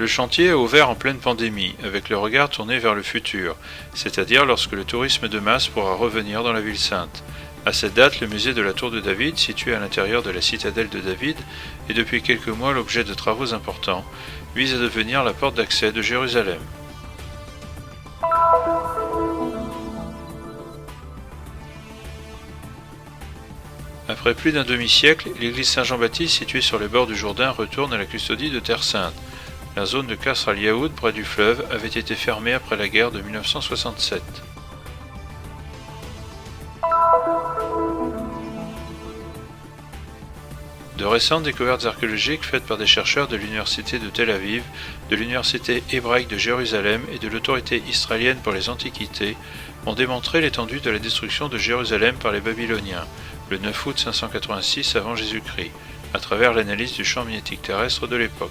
chantier a ouvert en pleine pandémie, avec le regard tourné vers le futur, c'est-à-dire lorsque le tourisme de masse pourra revenir dans la ville sainte. À cette date, le musée de la Tour de David, situé à l'intérieur de la citadelle de David, et depuis quelques mois l'objet de travaux importants, vise à devenir la porte d'accès de Jérusalem. Après plus d'un demi-siècle, l'église Saint-Jean-Baptiste située sur les bords du Jourdain retourne à la custodie de Terre Sainte. La zone de Kasr al-Yahoud, près du fleuve, avait été fermée après la guerre de 1967. De récentes découvertes archéologiques faites par des chercheurs de l'université de Tel Aviv, de l'université hébraïque de Jérusalem et de l'autorité israélienne pour les antiquités ont démontré l'étendue de la destruction de Jérusalem par les Babyloniens, le 9 août 586 avant Jésus-Christ, à travers l'analyse du champ magnétique terrestre de l'époque.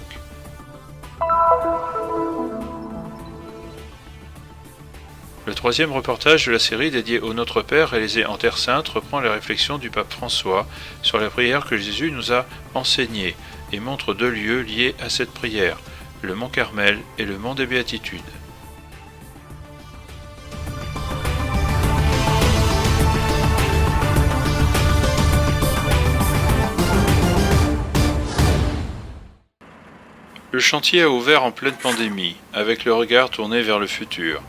Le troisième reportage de la série dédié au Notre Père réalisé en Terre Sainte reprend les réflexions du pape François sur la prière que Jésus nous a enseignée et montre deux lieux liés à cette prière, le mont Carmel et le mont des Béatitudes. Le chantier a ouvert en pleine pandémie, avec le regard tourné vers le futur,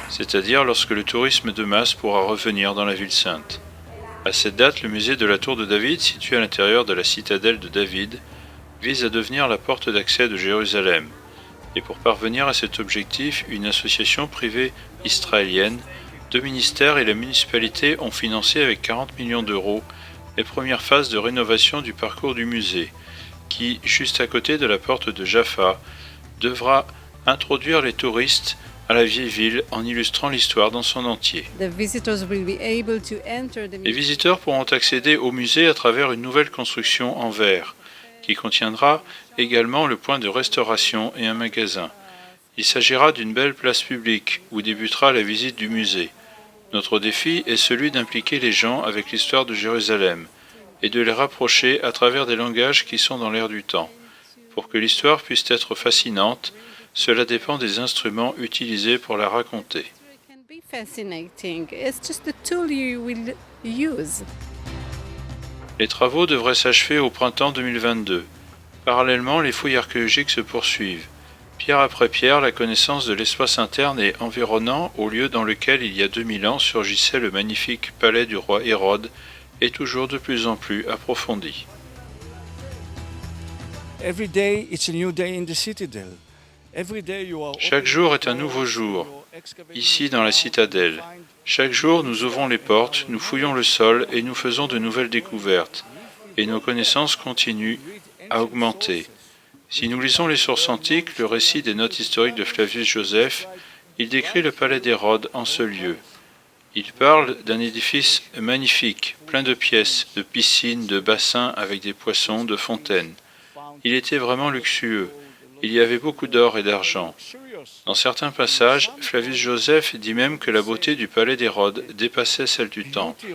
c'est-à-dire lorsque le tourisme de masse pourra revenir dans la ville sainte. À cette date, le musée de la Tour de David, situé à l'intérieur de la citadelle de David, vise à devenir la porte d'accès de Jérusalem. Et pour parvenir à cet objectif, une association privée israélienne, deux ministères et la municipalité ont financé avec 40 millions d'euros les premières phases de rénovation du parcours du musée, qui, juste à côté de la porte de Jaffa, devra introduire les touristes à la vieille ville en illustrant l'histoire dans son entier. Les visiteurs pourront accéder au musée à travers une nouvelle construction en verre, qui contiendra également le point de restauration et un magasin. Il s'agira d'une belle place publique où débutera la visite du musée. Notre défi est celui d'impliquer les gens avec l'histoire de Jérusalem et de les rapprocher à travers des langages qui sont dans l'air du temps. Pour que l'histoire puisse être fascinante, cela dépend des instruments utilisés pour la raconter. Les travaux devraient s'achever au printemps 2022. Parallèlement, les fouilles archéologiques se poursuivent. Pierre après pierre, la connaissance de l'espace interne et environnant au lieu dans lequel il y a 2000 ans surgissait le magnifique palais du roi Hérode est toujours de plus en plus approfondie. Chaque jour est un nouveau jour, ici dans la citadelle. Chaque jour, nous ouvrons les portes, nous fouillons le sol et nous faisons de nouvelles découvertes. Et nos connaissances continuent à augmenter. Si nous lisons les sources antiques, le récit des notes historiques de Flavius Joseph, il décrit le palais d'Hérode en ce lieu. Il parle d'un édifice magnifique, plein de pièces, de piscines, de bassins avec des poissons, de fontaines. Il était vraiment luxueux. Il y avait beaucoup d'or et d'argent. Dans certains passages, Flavius Joseph dit même que la beauté du palais d'Hérode dépassait celle du temple.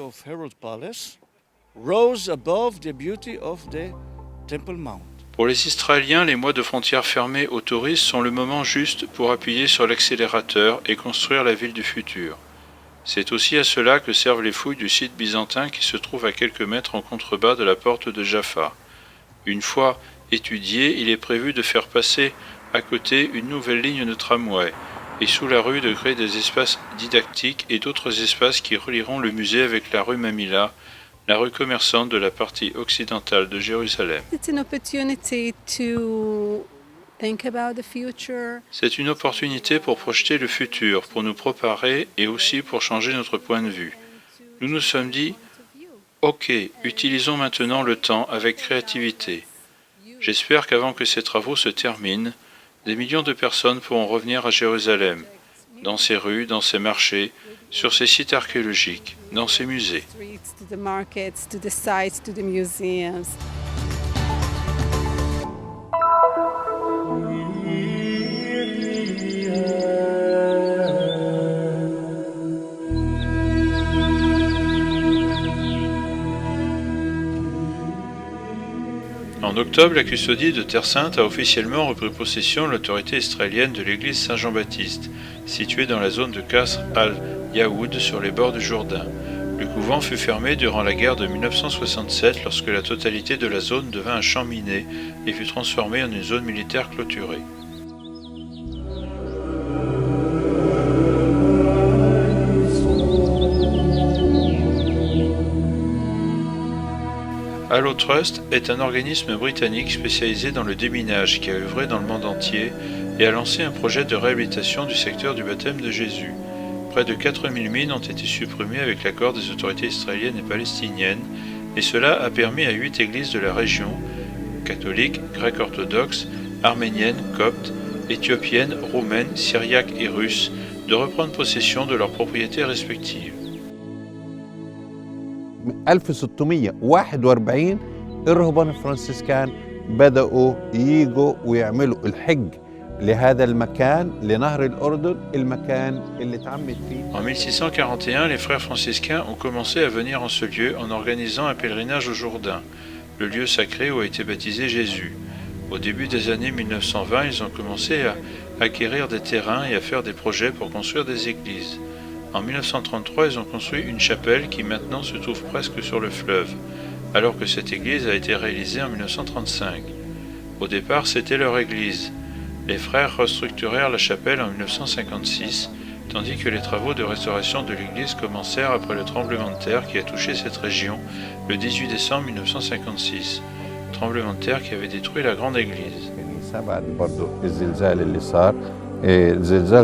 Pour les Israéliens, les mois de frontières fermées aux touristes sont le moment juste pour appuyer sur l'accélérateur et construire la ville du futur. C'est aussi à cela que servent les fouilles du site byzantin qui se trouve à quelques mètres en contrebas de la porte de Jaffa. Une fois étudié, il est prévu de faire passer à côté une nouvelle ligne de tramway et sous la rue de créer des espaces didactiques et d'autres espaces qui relieront le musée avec la rue Mamila, la rue commerçante de la partie occidentale de Jérusalem. C'est une opportunité pour projeter le futur, pour nous préparer et aussi pour changer notre point de vue. Nous nous sommes dit, ok, utilisons maintenant le temps avec créativité. J'espère qu'avant que ces travaux se terminent, des millions de personnes pourront revenir à Jérusalem, dans ses rues, dans ses marchés, sur ses sites archéologiques, dans ses musées. En En octobre, la custodie de Terre Sainte a officiellement repris possession de l'autorité israélienne de l'église Saint-Jean-Baptiste, située dans la zone de Kasr al-Yaoud sur les bords du Jourdain. Le couvent fut fermé durant la guerre de 1967 lorsque la totalité de la zone devint un champ miné et fut transformée en une zone militaire clôturée. Allo Trust est un organisme britannique spécialisé dans le déminage qui a œuvré dans le monde entier et a lancé un projet de réhabilitation du secteur du baptême de Jésus. Près de 4000 mines ont été supprimées avec l'accord des autorités israéliennes et palestiniennes, et cela a permis à 8 églises de la région, catholiques, grecques orthodoxes, arméniennes, coptes, éthiopiennes, roumaines, syriaques et russes, de reprendre possession de leurs propriétés respectives. 1641 الرهبان الفرنسيسكان بدأوا ييجوا ويعملوا الحج لهذا المكان لنهر الأردن المكان اللي اتعمد فيه. En 1641, les frères franciscains ont commencé à venir en ce lieu en organisant un pèlerinage au Jourdain, le lieu sacré où a été baptisé Jésus. Au début des années 1920, ils ont commencé à acquérir des terrains et à faire des projets pour construire des églises. En 1933, ils ont construit une chapelle qui maintenant se trouve presque sur le fleuve, alors que cette église a été réalisée en 1935. Au départ, c'était leur église. Les frères restructurèrent la chapelle en 1956, tandis que les travaux de restauration de l'église commencèrent après le tremblement de terre qui a touché cette région le 18 décembre 1956, tremblement de terre qui avait détruit la grande église. الزلزال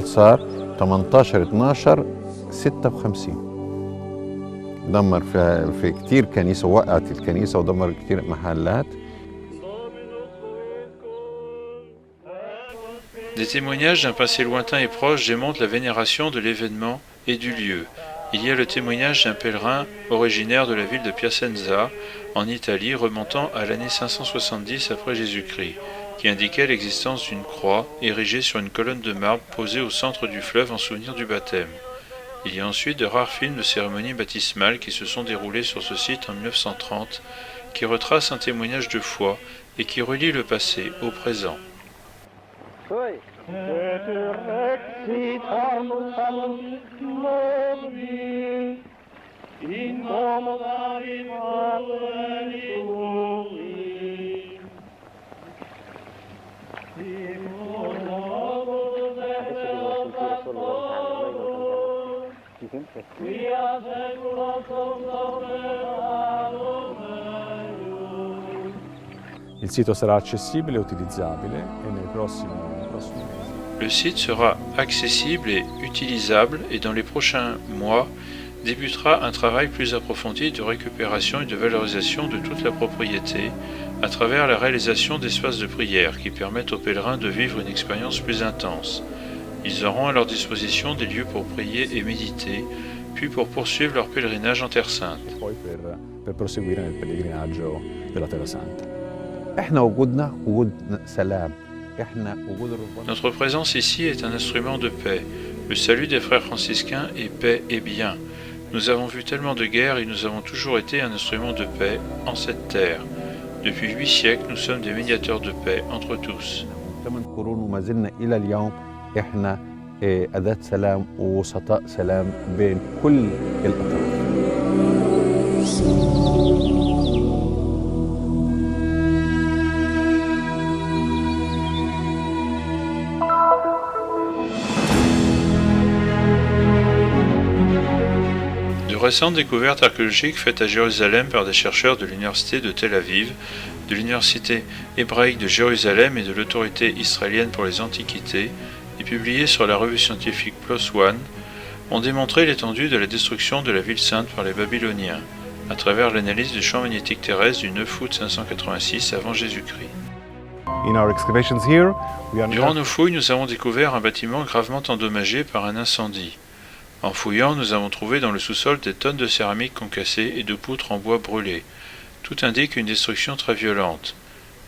صار 18/12/56 دمر في كتير كنيسة، وقعت الكنيسة ودمر كتير محلات. Des témoignages d'un passé lointain et proche démontrent la vénération de l'événement et du lieu. Il y a le témoignage d'un pèlerin originaire de la ville de Piacenza, en Italie, remontant à l'année 570 après Jésus-Christ, qui indiquait l'existence d'une croix érigée sur une colonne de marbre posée au centre du fleuve en souvenir du baptême. Il y a ensuite de rares films de cérémonies baptismales qui se sont déroulés sur ce site en 1930, qui retracent un témoignage de foi et qui relient le passé au présent. Il sito sarà accessibile e utilizzabile e nei prossimi mesi. Le site sera accessible et utilisable et dans les prochains mois débutera un travail plus approfondi de récupération et de valorisation de toute la propriété à travers la réalisation d'espaces de prière qui permettent aux pèlerins de vivre une expérience plus intense. Ils auront à leur disposition des lieux pour prier et méditer, puis pour poursuivre leur pèlerinage en Terre Sainte. Poi per proseguire nel pellegrinaggio della Terra Santa. Notre présence ici est un instrument de paix. Le salut des frères franciscains est paix et bien. Nous avons vu tellement de guerres et nous avons toujours été un instrument de paix en cette terre. Depuis 8 siècles, nous sommes des médiateurs de paix entre tous. أداة سلام ووسطاء سلام بين كل الأطراف. De récentes découvertes archéologiques faites à Jérusalem par des chercheurs de l'université de Tel Aviv, de l'université hébraïque de Jérusalem et de l'autorité israélienne pour les antiquités, et publiés sur la revue scientifique PLOS ONE, ont démontré l'étendue de la destruction de la ville sainte par les Babyloniens, à travers l'analyse du champ magnétique terrestre du 9 août 586 avant Jésus-Christ. Durant nos fouilles, nous avons découvert un bâtiment gravement endommagé par un incendie. En fouillant, nous avons trouvé dans le sous-sol des tonnes de céramique concassées et de poutres en bois brûlées. Tout indique une destruction très violente.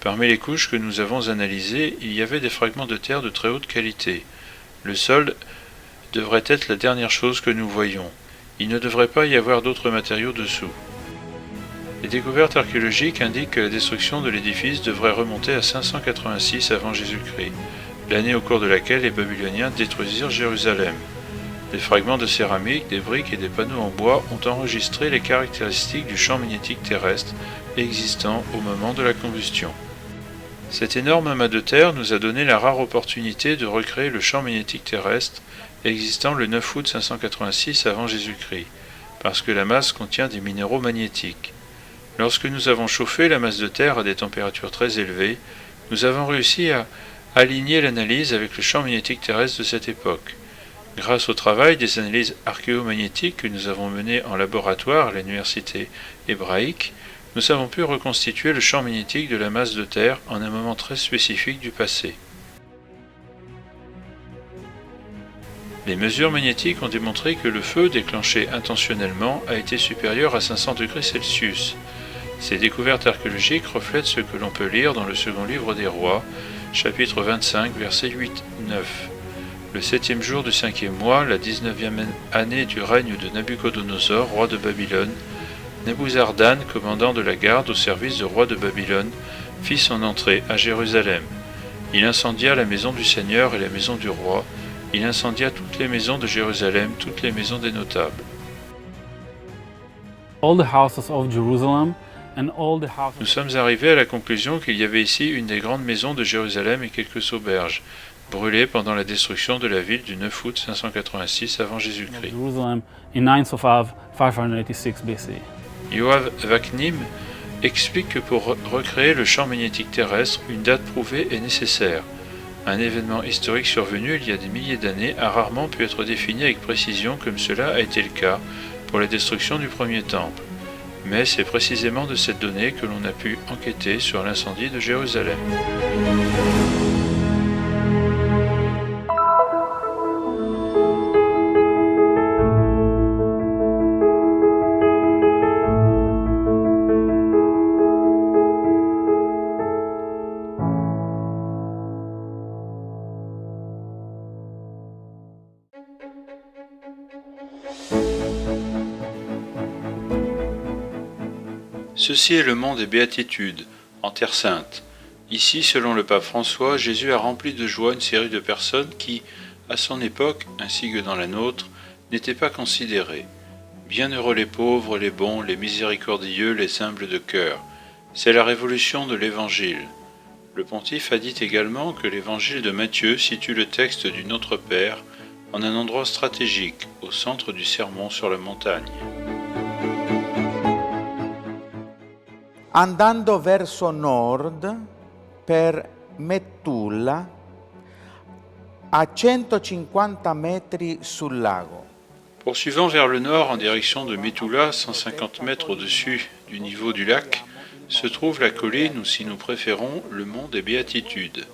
Parmi les couches que nous avons analysées, il y avait des fragments de terre de très haute qualité. Le sol devrait être la dernière chose que nous voyons. Il ne devrait pas y avoir d'autres matériaux dessous. Les découvertes archéologiques indiquent que la destruction de l'édifice devrait remonter à 586 avant Jésus-Christ, l'année au cours de laquelle les Babyloniens détruisirent Jérusalem. Des fragments de céramique, des briques et des panneaux en bois ont enregistré les caractéristiques du champ magnétique terrestre existant au moment de la combustion. Cet énorme amas de terre nous a donné la rare opportunité de recréer le champ magnétique terrestre existant le 9 août 586 avant Jésus-Christ, parce que la masse contient des minéraux magnétiques. Lorsque nous avons chauffé la masse de terre à des températures très élevées, nous avons réussi à aligner l'analyse avec le champ magnétique terrestre de cette époque. Grâce au travail des analyses archéomagnétiques que nous avons menées en laboratoire à l'université hébraïque, nous avons pu reconstituer le champ magnétique de la masse de terre en un moment très spécifique du passé. Les mesures magnétiques ont démontré que le feu déclenché intentionnellement a été supérieur à 500 degrés Celsius. Ces découvertes archéologiques reflètent ce que l'on peut lire dans le second livre des rois, chapitre 25, versets 8-9. Le 7e jour du 5e mois, la 19e année du règne de Nabuchodonosor, roi de Babylone, Nebuzaradan, commandant de la garde au service du roi de Babylone, fit son entrée à Jérusalem. Il incendia la maison du Seigneur et la maison du roi. Il incendia toutes les maisons de Jérusalem, toutes les maisons des notables. All the houses of Jerusalem and all the houses. Nous sommes arrivés à la conclusion qu'il y avait ici une des grandes maisons de Jérusalem et quelques auberges, brûlées pendant la destruction de la ville du 9 août 586 avant Jésus-Christ. Jerusalem in 9th of Av 586 BC. Yoav Vaknim explique que pour recréer le champ magnétique terrestre, une date prouvée est nécessaire. Un événement historique survenu il y a des milliers d'années a rarement pu être défini avec précision comme cela a été le cas pour la destruction du premier temple. Mais c'est précisément de cette donnée que l'on a pu enquêter sur l'incendie de Jérusalem. Ceci est le mont des Béatitudes, en Terre Sainte. Ici, selon le pape François, Jésus a rempli de joie une série de personnes qui, à son époque, ainsi que dans la nôtre, n'étaient pas considérées. Bienheureux les pauvres, les bons, les miséricordieux, les humbles de cœur. C'est la révolution de l'Évangile. Le pontife a dit également que l'Évangile de Matthieu situe le texte du Notre Père en un endroit stratégique, au centre du sermon sur la montagne. Andando verso nord per Mettulla, a 150 metri sul lago. Poursuivant vers le nord en direction de Metula, 150 mètres au-dessus du niveau du lac, se trouve la colline ou, si nous préférons, le mont des Béatitudes.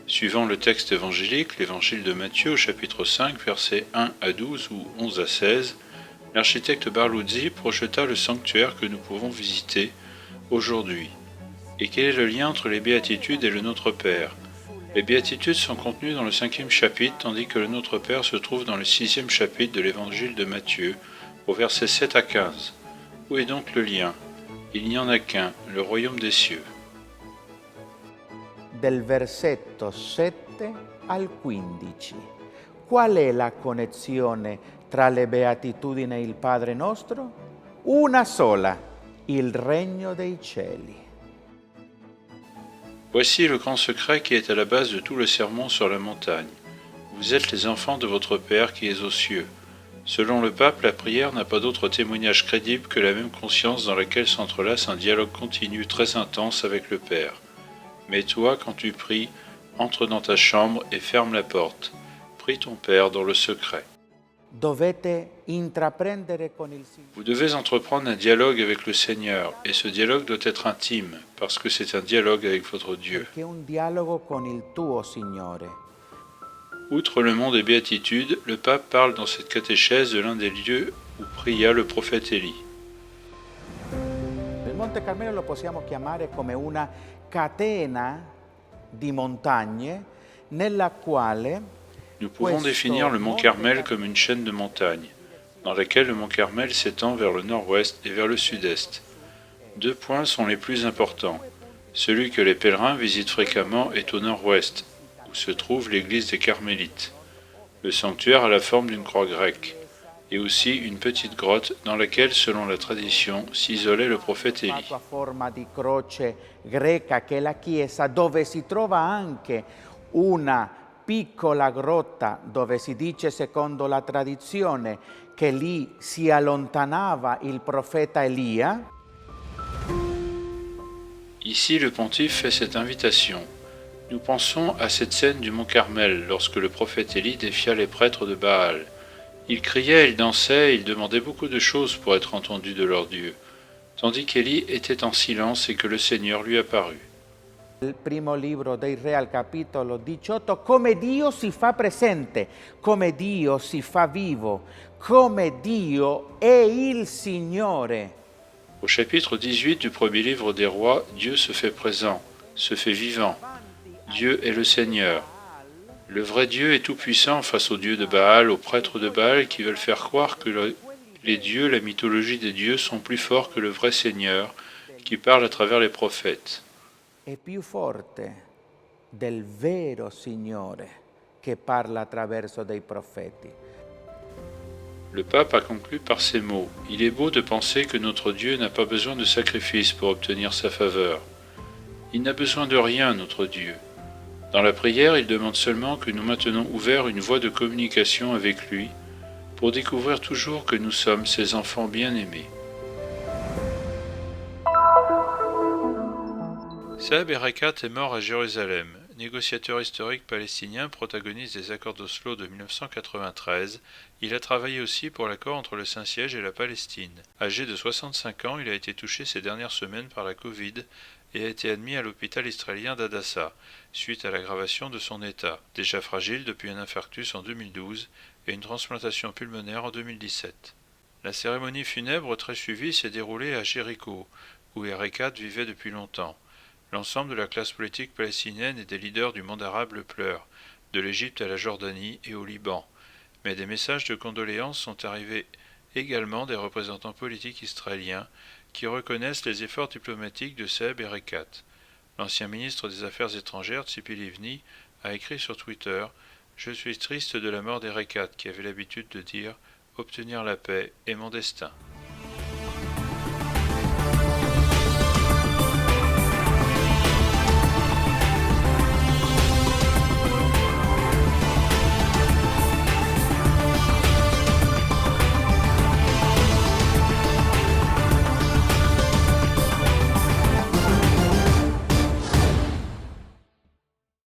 Suivant le texte évangélique, l'évangile de Matthieu au chapitre 5, versets 1 à 12 ou 11 à 16, l'architecte Barluzzi projeta le sanctuaire que nous pouvons visiter aujourd'hui. Et quel est le lien entre les Béatitudes et le Notre Père? Les Béatitudes sont contenues dans le 5e chapitre, tandis que le Notre Père se trouve dans le 6e chapitre de l'évangile de Matthieu, au verset 7 à 15. Où est donc le lien? Il n'y en a qu'un, le royaume des cieux. Del versetto 7 al 15. Qual è la connessione tra le beatitudini e il Padre nostro? Una sola, il regno dei cieli. Voici le grand secret qui est à la base de tout le sermon sur la montagne. Vous êtes les enfants de votre Père qui est aux cieux. Selon le pape, la prière n'a pas d'autre témoignage crédible que la même conscience dans laquelle s'entrelace un dialogue continu très intense avec le Père. Mais toi, quand tu pries, entre dans ta chambre et ferme la porte. Prie ton Père dans le secret. Dovete intraprendere con il Signore. Vous devez entreprendre un dialogue avec le Seigneur, et ce dialogue doit être intime, parce que c'est un dialogue avec votre Dieu. Che è un dialogo con il tuo Signore. Outre le mont des Béatitudes, le pape parle dans cette catéchèse de l'un des lieux où pria le prophète Élie. Il Monte Carmelo lo possiamo chiamare come una catena di montagne nella quale Nous pouvons définir le mont Carmel comme une chaîne de montagnes, dans laquelle le mont Carmel s'étend vers le nord-ouest et vers le sud-est. Deux points sont les plus importants. Celui que les pèlerins visitent fréquemment est au nord-ouest, où se trouve l'église des Carmélites. Le sanctuaire a la forme d'une croix grecque, et aussi une petite grotte dans laquelle, selon la tradition, s'isolait le prophète Élie. A forma di croce greca che è la chiesa, dove si trova anche una piccola grotta dove si dice secondo la tradizione che lì si allontanava il profeta Elia. Ici, le pontife fait cette invitation. Nous pensons à cette scène du mont Carmel, lorsque le prophète Élie défia les prêtres de Baal. Il criait, il dansait, il demandait beaucoup de choses pour être entendu de leur Dieu, tandis qu'Élie était en silence et que le Seigneur lui apparut. Il primo libro dei Re al capitolo 18, come Dio si fa presente, come Dio si fa vivo, come Dio è il Signore. Au chapitre 18 du premier livre des rois, Dieu se fait présent, se fait vivant. Dieu est le Seigneur. Le vrai Dieu est tout-puissant face aux dieux de Baal, aux prêtres de Baal qui veulent faire croire que les dieux, la mythologie des dieux sont plus forts que le vrai Seigneur qui parle à travers les prophètes. È più forte del vero Signore che parla attraverso dei profeti. Le pape a conclu par ces mots. Il est beau de penser que notre Dieu n'a pas besoin de sacrifice pour obtenir sa faveur. Il n'a besoin de rien, notre Dieu. Dans la prière, il demande seulement que nous maintenons ouvert une voie de communication avec lui pour découvrir toujours que nous sommes ses enfants bien-aimés. Saeb Erekat est mort à Jérusalem. Négociateur historique palestinien, protagoniste des accords d'Oslo de 1993, il a travaillé aussi pour l'accord entre le Saint-Siège et la Palestine. Âgé de 65 ans, il a été touché ces dernières semaines par la Covid et a été admis à l'hôpital israélien d'Adassa, suite à l'aggravation de son état, déjà fragile depuis un infarctus en 2012 et une transplantation pulmonaire en 2017. La cérémonie funèbre très suivie s'est déroulée à Jéricho, où Erekat vivait depuis longtemps. L'ensemble de la classe politique palestinienne et des leaders du monde arabe le pleurent, de l'Égypte à la Jordanie et au Liban. Mais des messages de condoléances sont arrivés également des représentants politiques israéliens qui reconnaissent les efforts diplomatiques de Saeb Erekat. L'ancien ministre des Affaires étrangères, Tzipi Livni, a écrit sur Twitter « Je suis triste de la mort d'Erekat qui avait l'habitude de dire « Obtenir la paix est mon destin ».